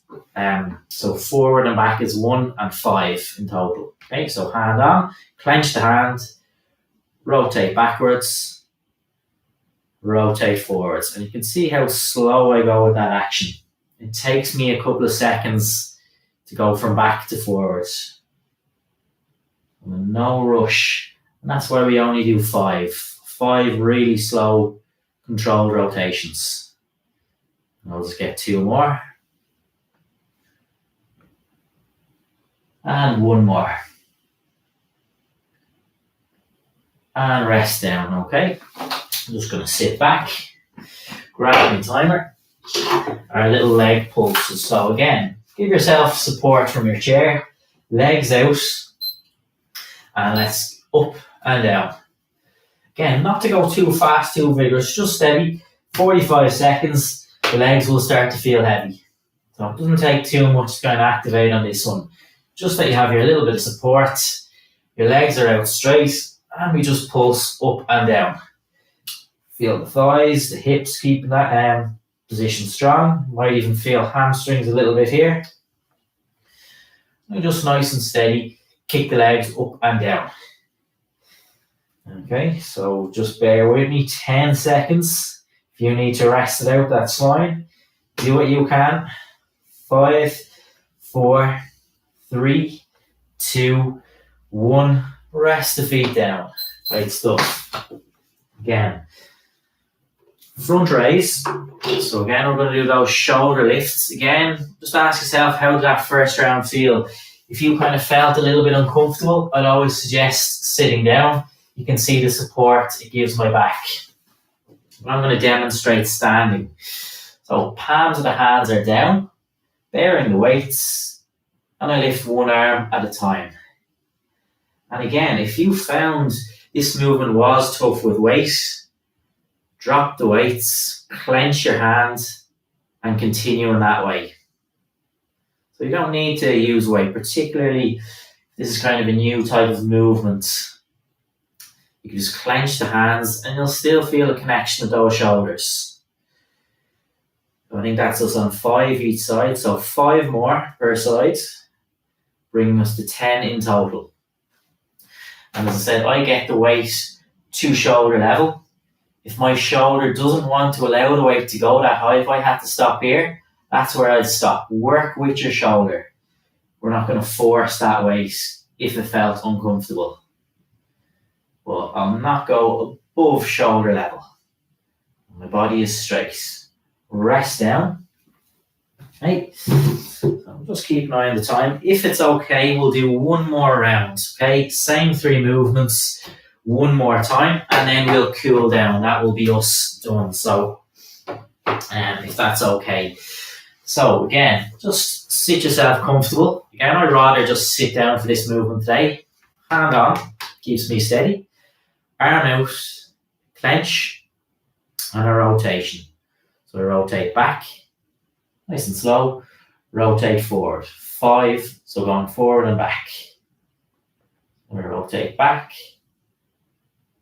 S1: So forward and back is 1 and 5 in total. Okay, so hand on, clench the hand, rotate backwards, rotate forwards. And you can see how slow I go with that action. It takes me a couple of seconds to go from back to forwards. No rush. And that's why we only do 5. 5 really slow, controlled rotations. I'll just get 2 more. And 1 more. And rest down, okay? I'm just going to sit back, grab my timer, our little leg pulses. So again, give yourself support from your chair, legs out, and let's up and down. Again, not to go too fast, too vigorous, just steady. 45 seconds, the legs will start to feel heavy. So it doesn't take too much to kind of activate on this one. Just that you have your little bit of support, your legs are out straight, and we just pulse up and down. Feel the thighs, the hips, keeping that position strong. Might even feel hamstrings a little bit here. And just nice and steady, kick the legs up and down. Okay, so just bear with me, 10 seconds. If you need to rest it out, that's fine. Do what you can. 5, 4, 3, 2, 1. Rest the feet down. Great stuff. Again, front raise. So again, we're going to do those shoulder lifts. Again, just ask yourself, how did that first round feel? If you kind of felt a little bit uncomfortable, I'd always suggest sitting down. You can see the support it gives my back. But I'm going to demonstrate standing. So palms of the hands are down, bearing the weights, and I lift one arm at a time. And again, if you found this movement was tough with weight, drop the weights, clench your hands, and continue in that way. So you don't need to use weight, particularly if this is kind of a new type of movement. You can just clench the hands and you'll still feel a connection with those shoulders. So I think that's us on 5 each side, so 5 more per side, bringing us to 10 in total. And as I said, I get the weight to shoulder level. If my shoulder doesn't want to allow the weight to go that high, if I had to stop here, that's where I'd stop. Work with your shoulder. We're not going to force that weight if it felt uncomfortable. But I'll not go above shoulder level. My body is straight. Rest down. Okay. So just keep an eye on the time. If it's okay, we'll do one more round. Okay, same 3 movements, one more time, and then we'll cool down. That will be us done. So, if that's okay. So again, just sit yourself comfortable. Again, I'd rather just sit down for this movement today. Hand on, keeps me steady. Arm out, clench, and a rotation. So I rotate back, nice and slow, rotate forward. 5, so going forward and back. We rotate back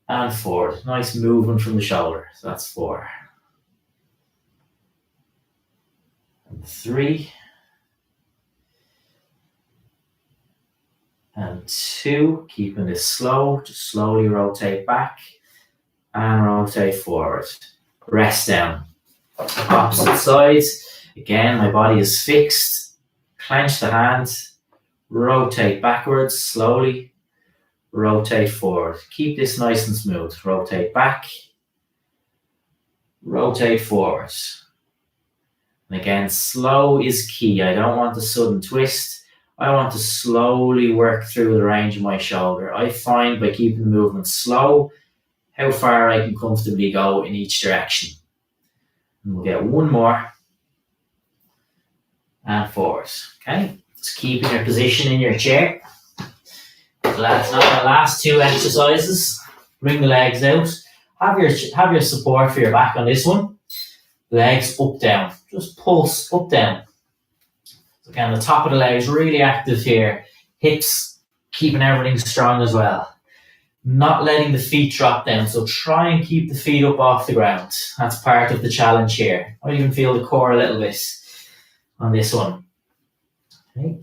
S1: and forward. Nice movement from the shoulder. So that's 4. And 3. And 2, keeping this slow, just slowly rotate back and rotate forward. Rest down. Opposite sides. Again, my body is fixed. Clench the hands. Rotate backwards slowly. Rotate forward. Keep this nice and smooth. Rotate back. Rotate forward. And again, slow is key. I don't want a sudden twist. I want to slowly work through the range of my shoulder. I find by keeping the movement slow, how far I can comfortably go in each direction. And we'll get one more. And forward. Okay, just keeping your position in your chair. So that's not the last 2 exercises. Bring the legs out. Have your support for your back on this one. Legs up, down. Just pulse up, down. So again, the top of the legs really active here. Hips, keeping everything strong as well. Not letting the feet drop down. So try and keep the feet up off the ground. That's part of the challenge here. I even feel the core a little bit on this one. Okay.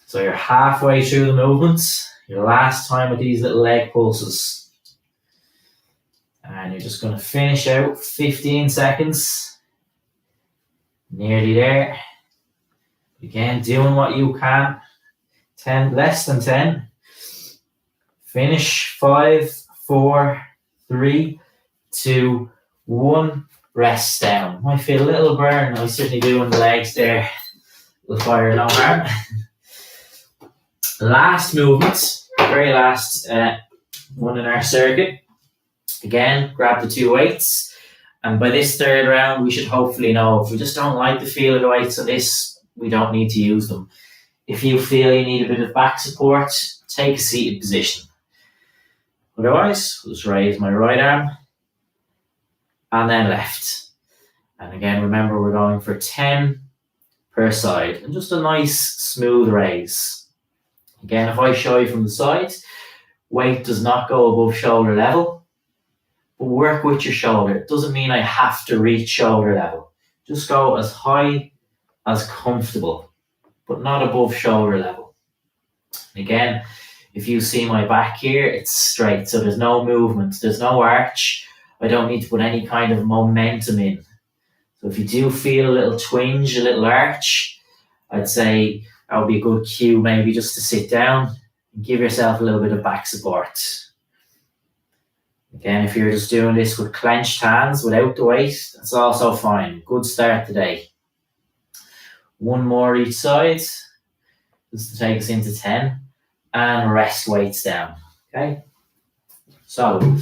S1: So you're halfway through the movements. Your last time with these little leg pulses. And you're just going to finish out 15 seconds. Nearly there. Again, doing what you can. 10, less than 10. Finish. 5, 4, 3, 2, 1. Rest down. Might feel a little burn. I certainly do on the legs there. We'll fire long arm. Last movement. Very last one in our circuit. Again, grab the 2 weights. And by this 3rd round, we should hopefully know if we just don't like the feel of the weights on this, we don't need to use them. If you feel you need a bit of back support, take a seated position. Otherwise, I'll just raise my right arm and then left. And again, remember we're going for 10 per side and just a nice smooth raise. Again, if I show you from the side, weight does not go above shoulder level, but work with your shoulder. It doesn't mean I have to reach shoulder level. Just go as high as comfortable, but not above shoulder level. And again, if you see my back here, it's straight, so there's no movement, there's no arch. I don't need to put any kind of momentum in. So if you do feel a little twinge, a little arch, I'd say that would be a good cue maybe just to sit down and give yourself a little bit of back support. Again, if you're just doing this with clenched hands without the weight, that's also fine. Good start today. One more each side, just to take us into 10, and rest weights down. Okay, so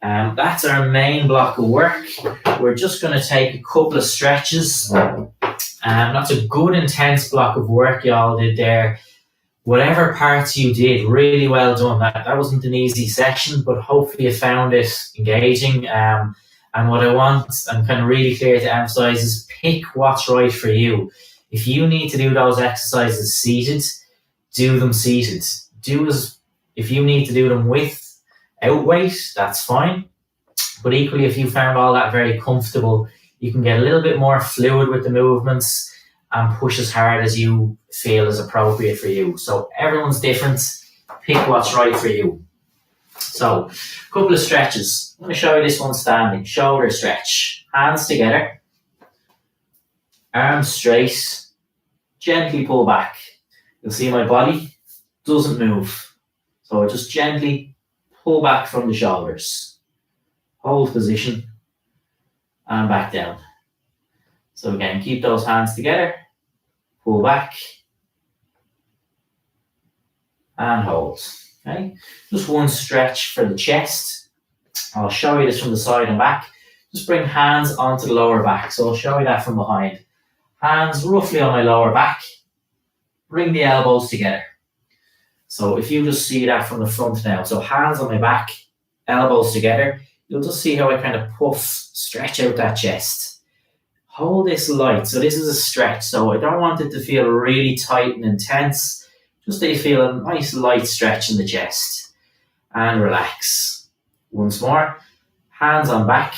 S1: that's our main block of work. We're just going to take a couple of stretches. That's a good intense block of work y'all did there. Whatever parts you did, really well done. That wasn't an easy section, but hopefully you found it engaging. And what I want, I'm kind of really clear to emphasize, is pick what's right for you. If you need to do those exercises seated, do them seated. If you need to do them without weight, that's fine. But equally, if you found all that very comfortable, you can get a little bit more fluid with the movements and push as hard as you feel is appropriate for you. So everyone's different. Pick what's right for you. So, a couple of stretches. I'm going to show you this one standing. Shoulder stretch. Hands together. Arms straight. Gently pull back. You'll see my body doesn't move. So I just gently pull back from the shoulders. Hold position. And back down. So again, keep those hands together. Pull back. And hold. Okay. Just one stretch for the chest. I'll show you this from the side and back. Just bring hands onto the lower back. So I'll show you that from behind. Hands roughly on my lower back. Bring the elbows together. So if you just see that from the front now. So hands on my back, elbows together. You'll just see how I kind of puff, stretch out that chest. Hold this light. So this is a stretch. So I don't want it to feel really tight and intense. Just that you feel a nice light stretch in the chest. And relax. Once more. Hands on back.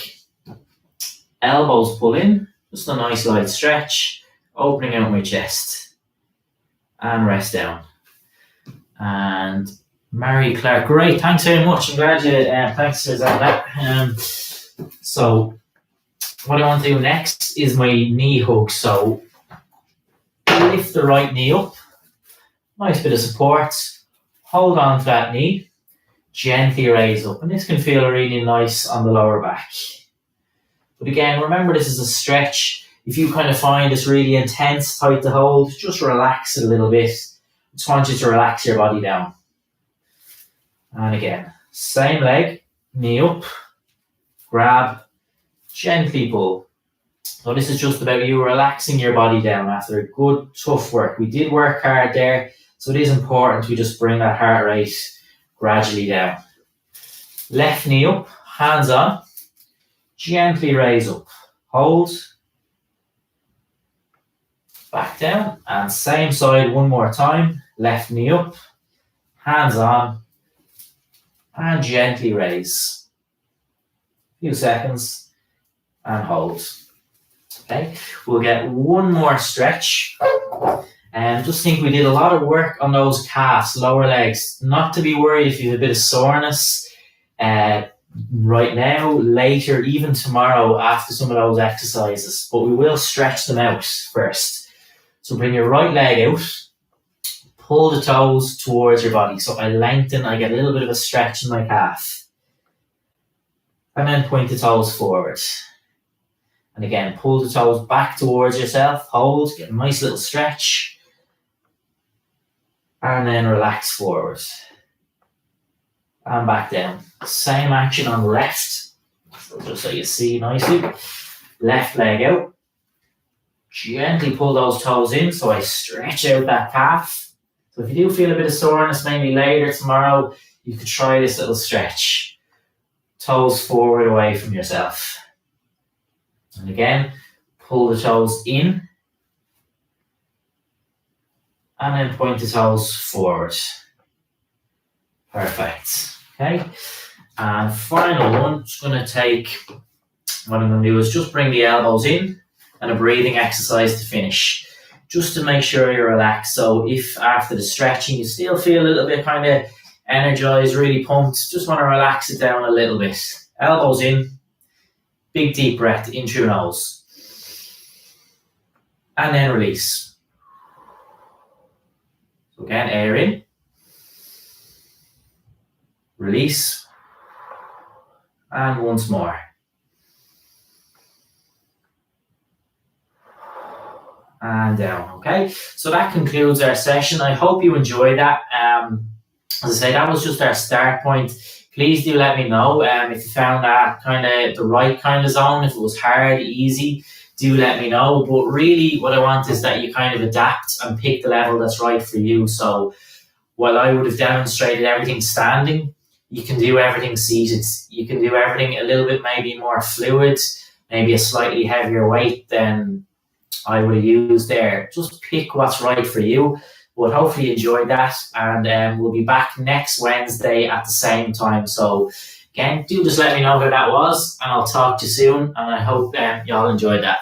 S1: Elbows pull in. Just a nice light stretch. Opening out my chest. And rest down. And Mary Clark, great, thanks very much. I'm glad you, thanks for that. So, what I want to do next is my knee hug. So, lift the right knee up, nice bit of support, hold on to that knee, gently raise up. And this can feel really nice on the lower back. But again, remember this is a stretch. If you kind of find it's really intense, tight to hold, just relax it a little bit. I just want you to relax your body down. And again, same leg, knee up, grab, gently pull. So this is just about you relaxing your body down after a good, tough work. We did work hard there, so it is important we just bring that heart rate gradually down. Left knee up, hands on, gently raise up, hold, back down, and same side one more time. Left knee up, hands on, and gently raise. A few seconds, and hold. Okay, we'll get one more stretch. And just think we did a lot of work on those calves, lower legs. Not to be worried if you have a bit of soreness right now, later, even tomorrow after some of those exercises. But we will stretch them out first. So bring your right leg out. Pull the toes towards your body. So I lengthen, I get a little bit of a stretch in my calf. And then point the toes forward. And again, pull the toes back towards yourself. Hold, get a nice little stretch. And then relax forward. And back down. Same action on the left. So just so you see nicely. Left leg out. Gently pull those toes in so I stretch out that calf. So if you do feel a bit of soreness maybe later tomorrow, you could try this little stretch. Toes forward away from yourself. And again, pull the toes in. And then point the toes forward. Perfect. Okay. And final one, just going to take, what I'm going to do is just bring the elbows in and a breathing exercise to finish. Just to make sure you're relaxed. So if after the stretching you still feel a little bit kind of energized, really pumped, just want to relax it down a little bit. Elbows in, big deep breath in through nose. And then release. So again, air in. Release. And once more. And down, okay? So that concludes our session. I hope you enjoyed that. As I say, that was just our start point. Please do let me know if you found that kind of the right kind of zone, if it was hard, easy, do let me know. But really what I want is that you kind of adapt and pick the level that's right for you. So while I would have demonstrated everything standing, you can do everything seated. You can do everything a little bit maybe more fluid, maybe a slightly heavier weight than I would have used there. Just pick what's right for you. But hopefully you enjoyed that, and we'll be back next Wednesday at the same time. So again, do just let me know how that was, and I'll talk to you soon, and I hope y'all enjoyed that.